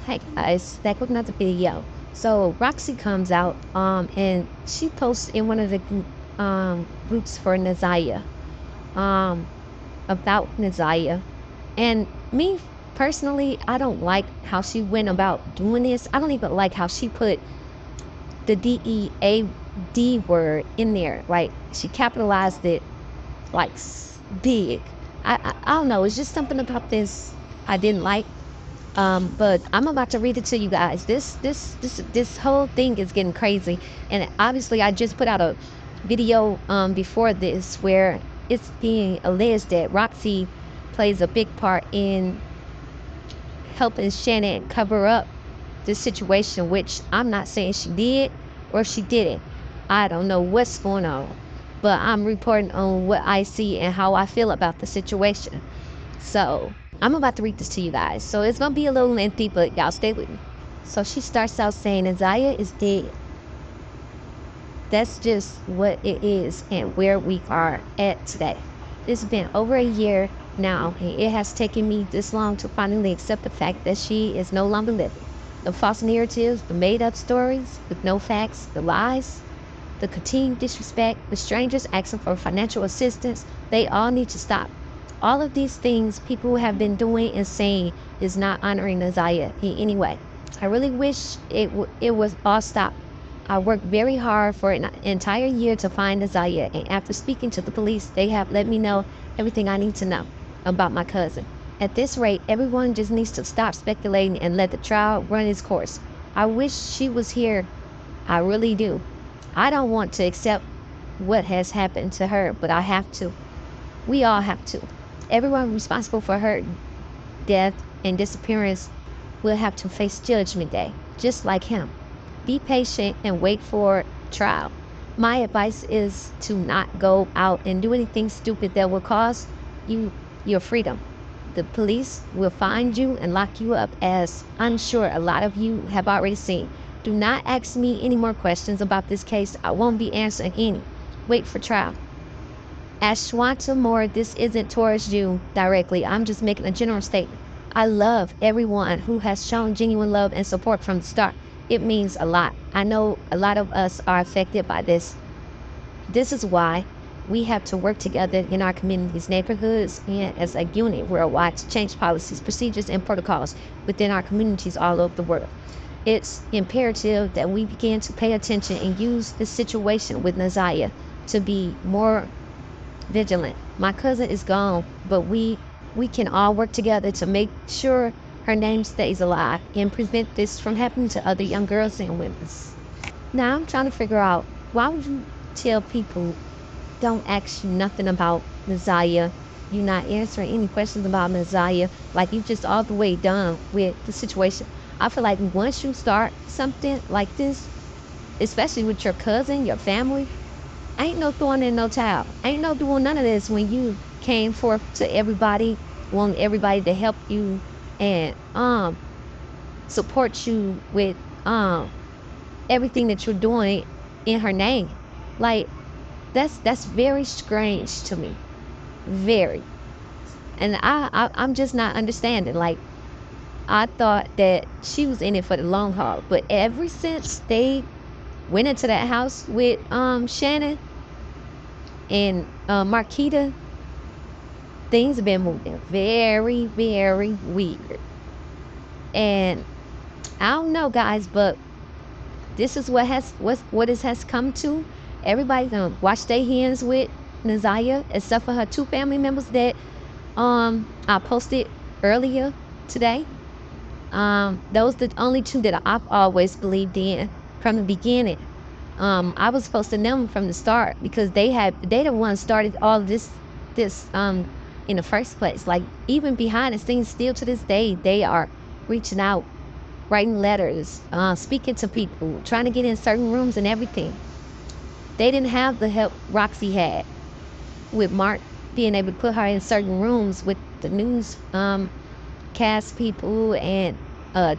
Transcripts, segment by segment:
Hey guys, back with another video. So Roxy comes out and she posts in one of the groups for Nazaya um about Nazaya. And me personally, I don't like how she went about doing this. I don't even like how she put the DEAD word in there. Like she capitalized it like big. I don't know, it's just something about this I didn't like. But I'm about to read it to you guys. This whole thing is getting crazy, and obviously I just put out a video before this where it's being alleged that Roxy plays a big part in helping Shannon cover up this situation, which I'm not saying she did or she didn't. I don't know what's going on, but I'm reporting on what I see and how I feel about the situation. So I'm about to read this to you guys. So it's gonna be a little lengthy, but y'all stay with me. So she starts out saying Isaiah is dead. That's just what it is and where we are at today. It's been over a year now, and it has taken me this long to finally accept the fact that she is no longer living. The false narratives, the made up stories with no facts, the lies, the continued disrespect, the strangers asking for financial assistance, they all need to stop. All of these things people have been doing and saying is not honoring Nazaya in any way. I really wish it was all stopped. I worked very hard for an entire year to find Nazaya, and after speaking to the police, they have let me know everything I need to know about my cousin. At this rate, everyone just needs to stop speculating and let the trial run its course. I wish she was here. I really do. I don't want to accept what has happened to her, but I have to. We all have to. Everyone responsible for her death and disappearance will have to face Judgment Day, just like him. Be patient and wait for trial. My advice is to not go out and do anything stupid that will cost you your freedom. The police will find you and lock you up, as I'm sure a lot of you have already seen. Do not ask me any more questions about this case. I won't be answering any. Wait for trial. Ashwanta Moore, this isn't towards you directly. I'm just making a general statement. I love everyone who has shown genuine love and support from the start. It means a lot. I know a lot of us are affected by this. This is why we have to work together in our communities, neighborhoods, and as a unit worldwide to change policies, procedures, and protocols within our communities all over the world. It's imperative that we begin to pay attention and use this situation with Nazaya to be more vigilant. My cousin is gone, but we can all work together to make sure her name stays alive and prevent this from happening to other young girls and women. Now I'm trying to figure out, why would you tell people don't ask you nothing about Nazaya? You're not answering any questions about Nazaya, like you just all the way done with the situation. I feel like once you start something like this, especially with your cousin, your family, ain't no throwing in no towel. Ain't no doing none of this when you came forth to everybody, want everybody to help you and support you with everything that you're doing in her name. Like that's very strange to me. Very. And I'm just not understanding. Like, I thought that she was in it for the long haul, but ever since they went into that house with Shannon and Marquita, things have been moving very, very weird. And I don't know, guys, but this is what it has come to. Everybody's gonna wash their hands with Nazaya, except for her two family members that I posted earlier today. Those the only two that I've always believed in from the beginning. I was posting them from the start because they the ones started all this in the first place. Like, even behind the scenes, still to this day, they are reaching out, writing letters, speaking to people, trying to get in certain rooms and everything. They didn't have the help Roxy had with Mark being able to put her in certain rooms with the news cast people and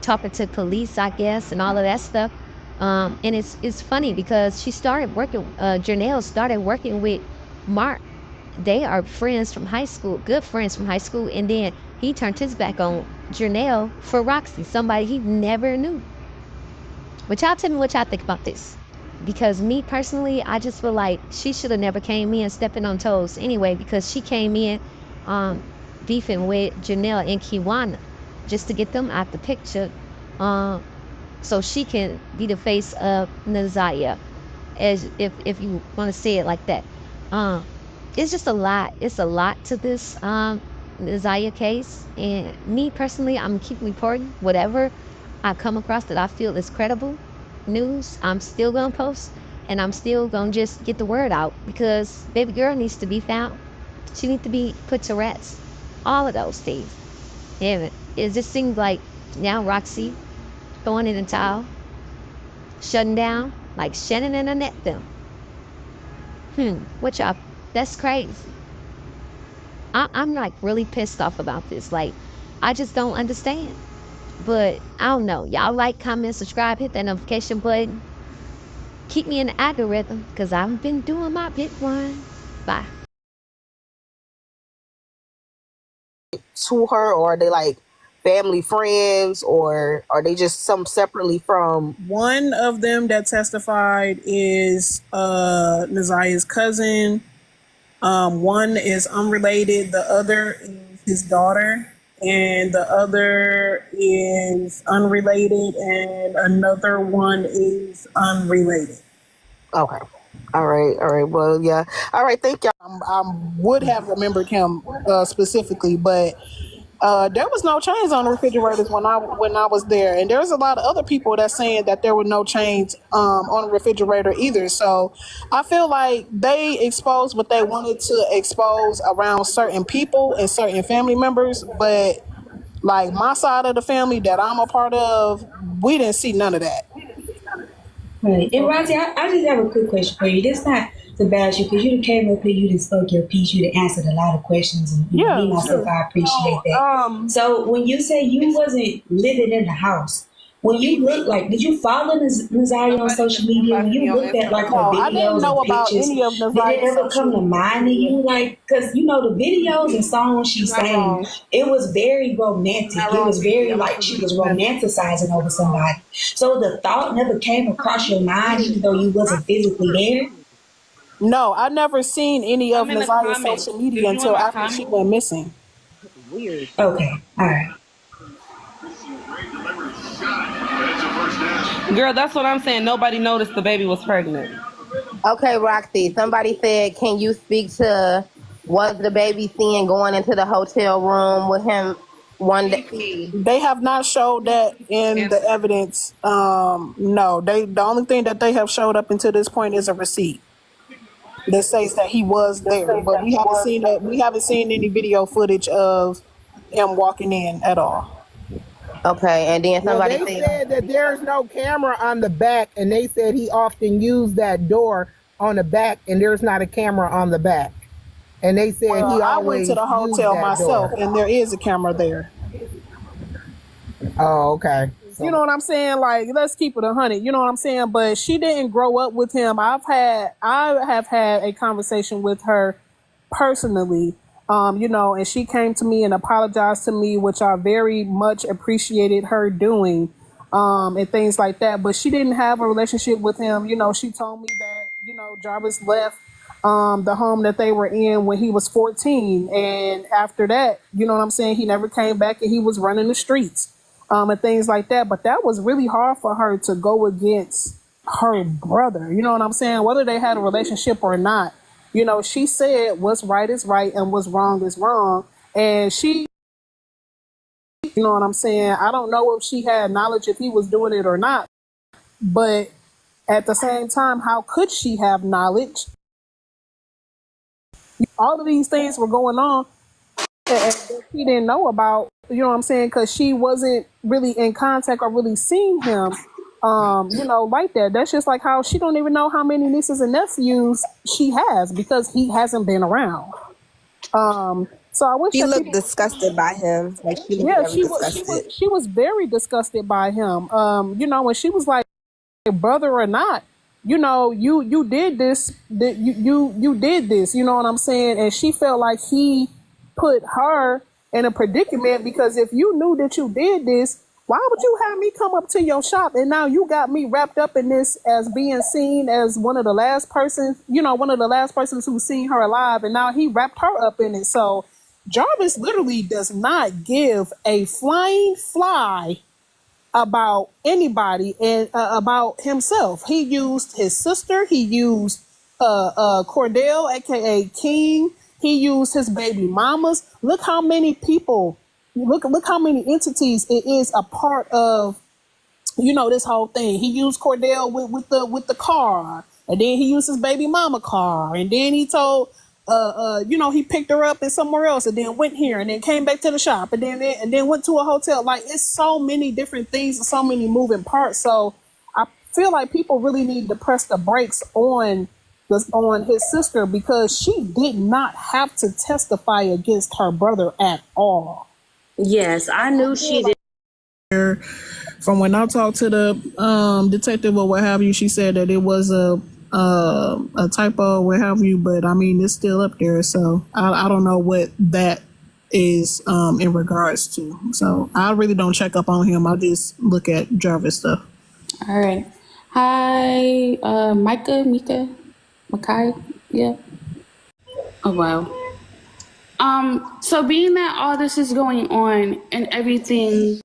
talking to police, I guess, and all of that stuff. And it's funny because she started working, Janelle started working with Mark. They are friends from high school, good friends from high school, and then he turned his back on Janelle for Roxy, somebody he never knew. But y'all tell me what y'all think about this. Because me personally, I just feel like she should have never came in stepping on toes anyway, because she came in beefing with Janelle and Kiwana just to get them out the picture, so she can be the face of Nazaya, as if you want to say it like that. It's just a lot. It's a lot to this Nazaya case, and me personally, I'm keep reporting whatever I come across that I feel is credible news. I'm still gonna post, and I'm still gonna just get the word out, because baby girl needs to be found. She needs to be put to rest. All of those things. And it just seems like now Roxy throwing in the towel, shutting down like Shannon and Annette them. What y'all? That's crazy. I'm like really pissed off about this. Like, I just don't understand. But I don't know. Y'all like, comment, subscribe, hit that notification button. Keep me in the algorithm, because I've been doing my big one. Bye. To her, or are they like family friends, or are they just some separately from? One of them that testified is Nazaya's cousin. One is unrelated. The other is his daughter, and the other is unrelated, and another one is unrelated. Okay. All right. Well, yeah. All right. Thank y'all. I would have remembered him specifically, but there was no chains on the refrigerators when I was there, and there's a lot of other people that's saying that there were no chains on the refrigerator either. So I feel like they exposed what they wanted to expose around certain people and certain family members, but like my side of the family that I'm a part of, we didn't see none of that. Right. And Roxy, I just have a quick question for you. This not to bash you, because you came up here, you done spoke your piece, you done answered a lot of questions, and Yeah, me myself, sure. I appreciate that. So when you say you wasn't living in the house, when you look like, did you follow Nazaya on social media? When you looked at like her No, I didn't videos know and about pictures, any of did it Nazaya's ever come to social mind to you? Like, because you know the videos and songs she sang, it was very romantic. It was very like she was romanticizing over somebody. So the thought never came across your mind, even though you wasn't physically there. No, I never seen any of Nazaya's social media until after she went missing. Weird. Okay, all right. Girl, that's what I'm saying. Nobody noticed the baby was pregnant. Okay, Roxy. Somebody said, can you speak to, was the baby seen going into the hotel room with him one day? They have not showed that in the evidence. No, the only thing that they have showed up until this point is a receipt that says that he was there, but we haven't seen any video footage of him walking in at all. Okay, and then somebody said that there's no camera on the back, and they said he often used that door on the back, and there's not a camera on the back. And they said he always I went to the hotel myself, and there is a camera there. Oh, okay. You know what I'm saying? Like, let's keep it 100. You know what I'm saying? But she didn't grow up with him. I have had a conversation with her personally, and she came to me and apologized to me, which I very much appreciated her doing, and things like that. But she didn't have a relationship with him. She told me that, Jarvis left the home that they were in when he was 14. And after that, you know what I'm saying? He never came back, and he was running the streets, and things like that. But that was really hard for her to go against her brother. You know what I'm saying? Whether they had a relationship or not. She said what's right is right and what's wrong is wrong. And she, you know what I'm saying? I don't know if she had knowledge if he was doing it or not. But at the same time, how could she have knowledge? All of these things were going on and she didn't know about, you know what I'm saying? Because she wasn't really in contact or really seen him, like that. That's just like how she don't even know how many nieces and nephews she has because he hasn't been around. So I wish she looked disgusted by him. Like she looked very disgusted. She was very disgusted by him. When she was like, brother or not, you did this. You did this. You know what I'm saying? And she felt like he put her in a predicament, because if you knew that you did this, why would you have me come up to your shop and now you got me wrapped up in this as being seen as one of the last persons, one of the last persons who's seen her alive, and now he wrapped her up in it. So Jarvis literally does not give a flying fly about anybody and about himself. He used his sister. He used Cordell, aka King. He used his baby mamas. Look how many people. Look how many entities it is a part of. This whole thing. He used Cordell with the car, and then he used his baby mama car, and then he told. He picked her up in somewhere else, and then went here, and then came back to the shop, and then went to a hotel. Like, it's so many different things and so many moving parts. So I feel like people really need to press the brakes on his sister, because she did not have to testify against her brother at all. Yes, I knew she did. From when I talked to the detective or what have you, she said that it was a typo, what have you, but I mean, it's still up there, so I don't know what that is in regards to. So I really don't check up on him. I just look at Jarvis stuff. All right. Hi, Micah, Makai, yeah. Oh wow. So being that all this is going on and everything,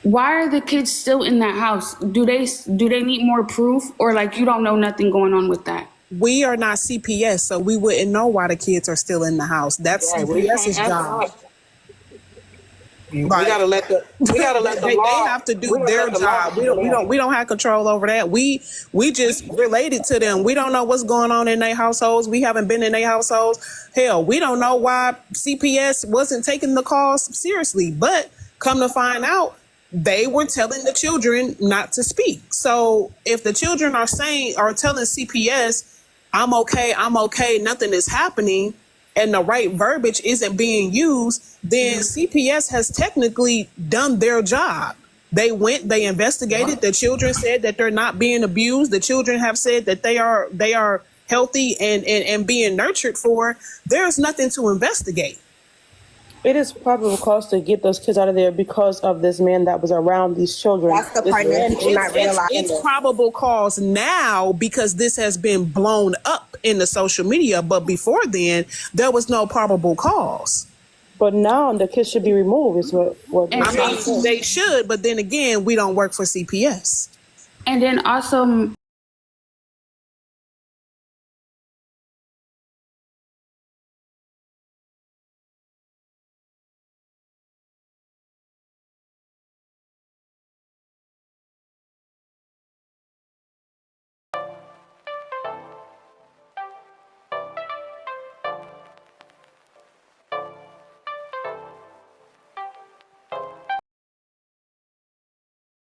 why are the kids still in that house? Do they need more proof, or like you don't know nothing going on with that? We are not CPS, so we wouldn't know why the kids are still in the house. That's CPS's job. We gotta let the They have to do their job. We don't have control over that. We just related to them. We don't know what's going on in their households. We haven't been in their households. Hell, we don't know why CPS wasn't taking the calls seriously. But come to find out, they were telling the children not to speak. So if the children are telling CPS, I'm okay, nothing is happening, and the right verbiage isn't being used, then CPS has technically done their job. They investigated. The children said that they're not being abused. The children have said that they are healthy and being nurtured for. There's nothing to investigate. It is probable cause to get those kids out of there because of this man that was around these children. That's the part that people not realizing. It's probable cause now because this has been blown up in the social media, but before then, there was no probable cause. But now the kids should be removed, is what I mean, they should, but then again, we don't work for CPS. And then also,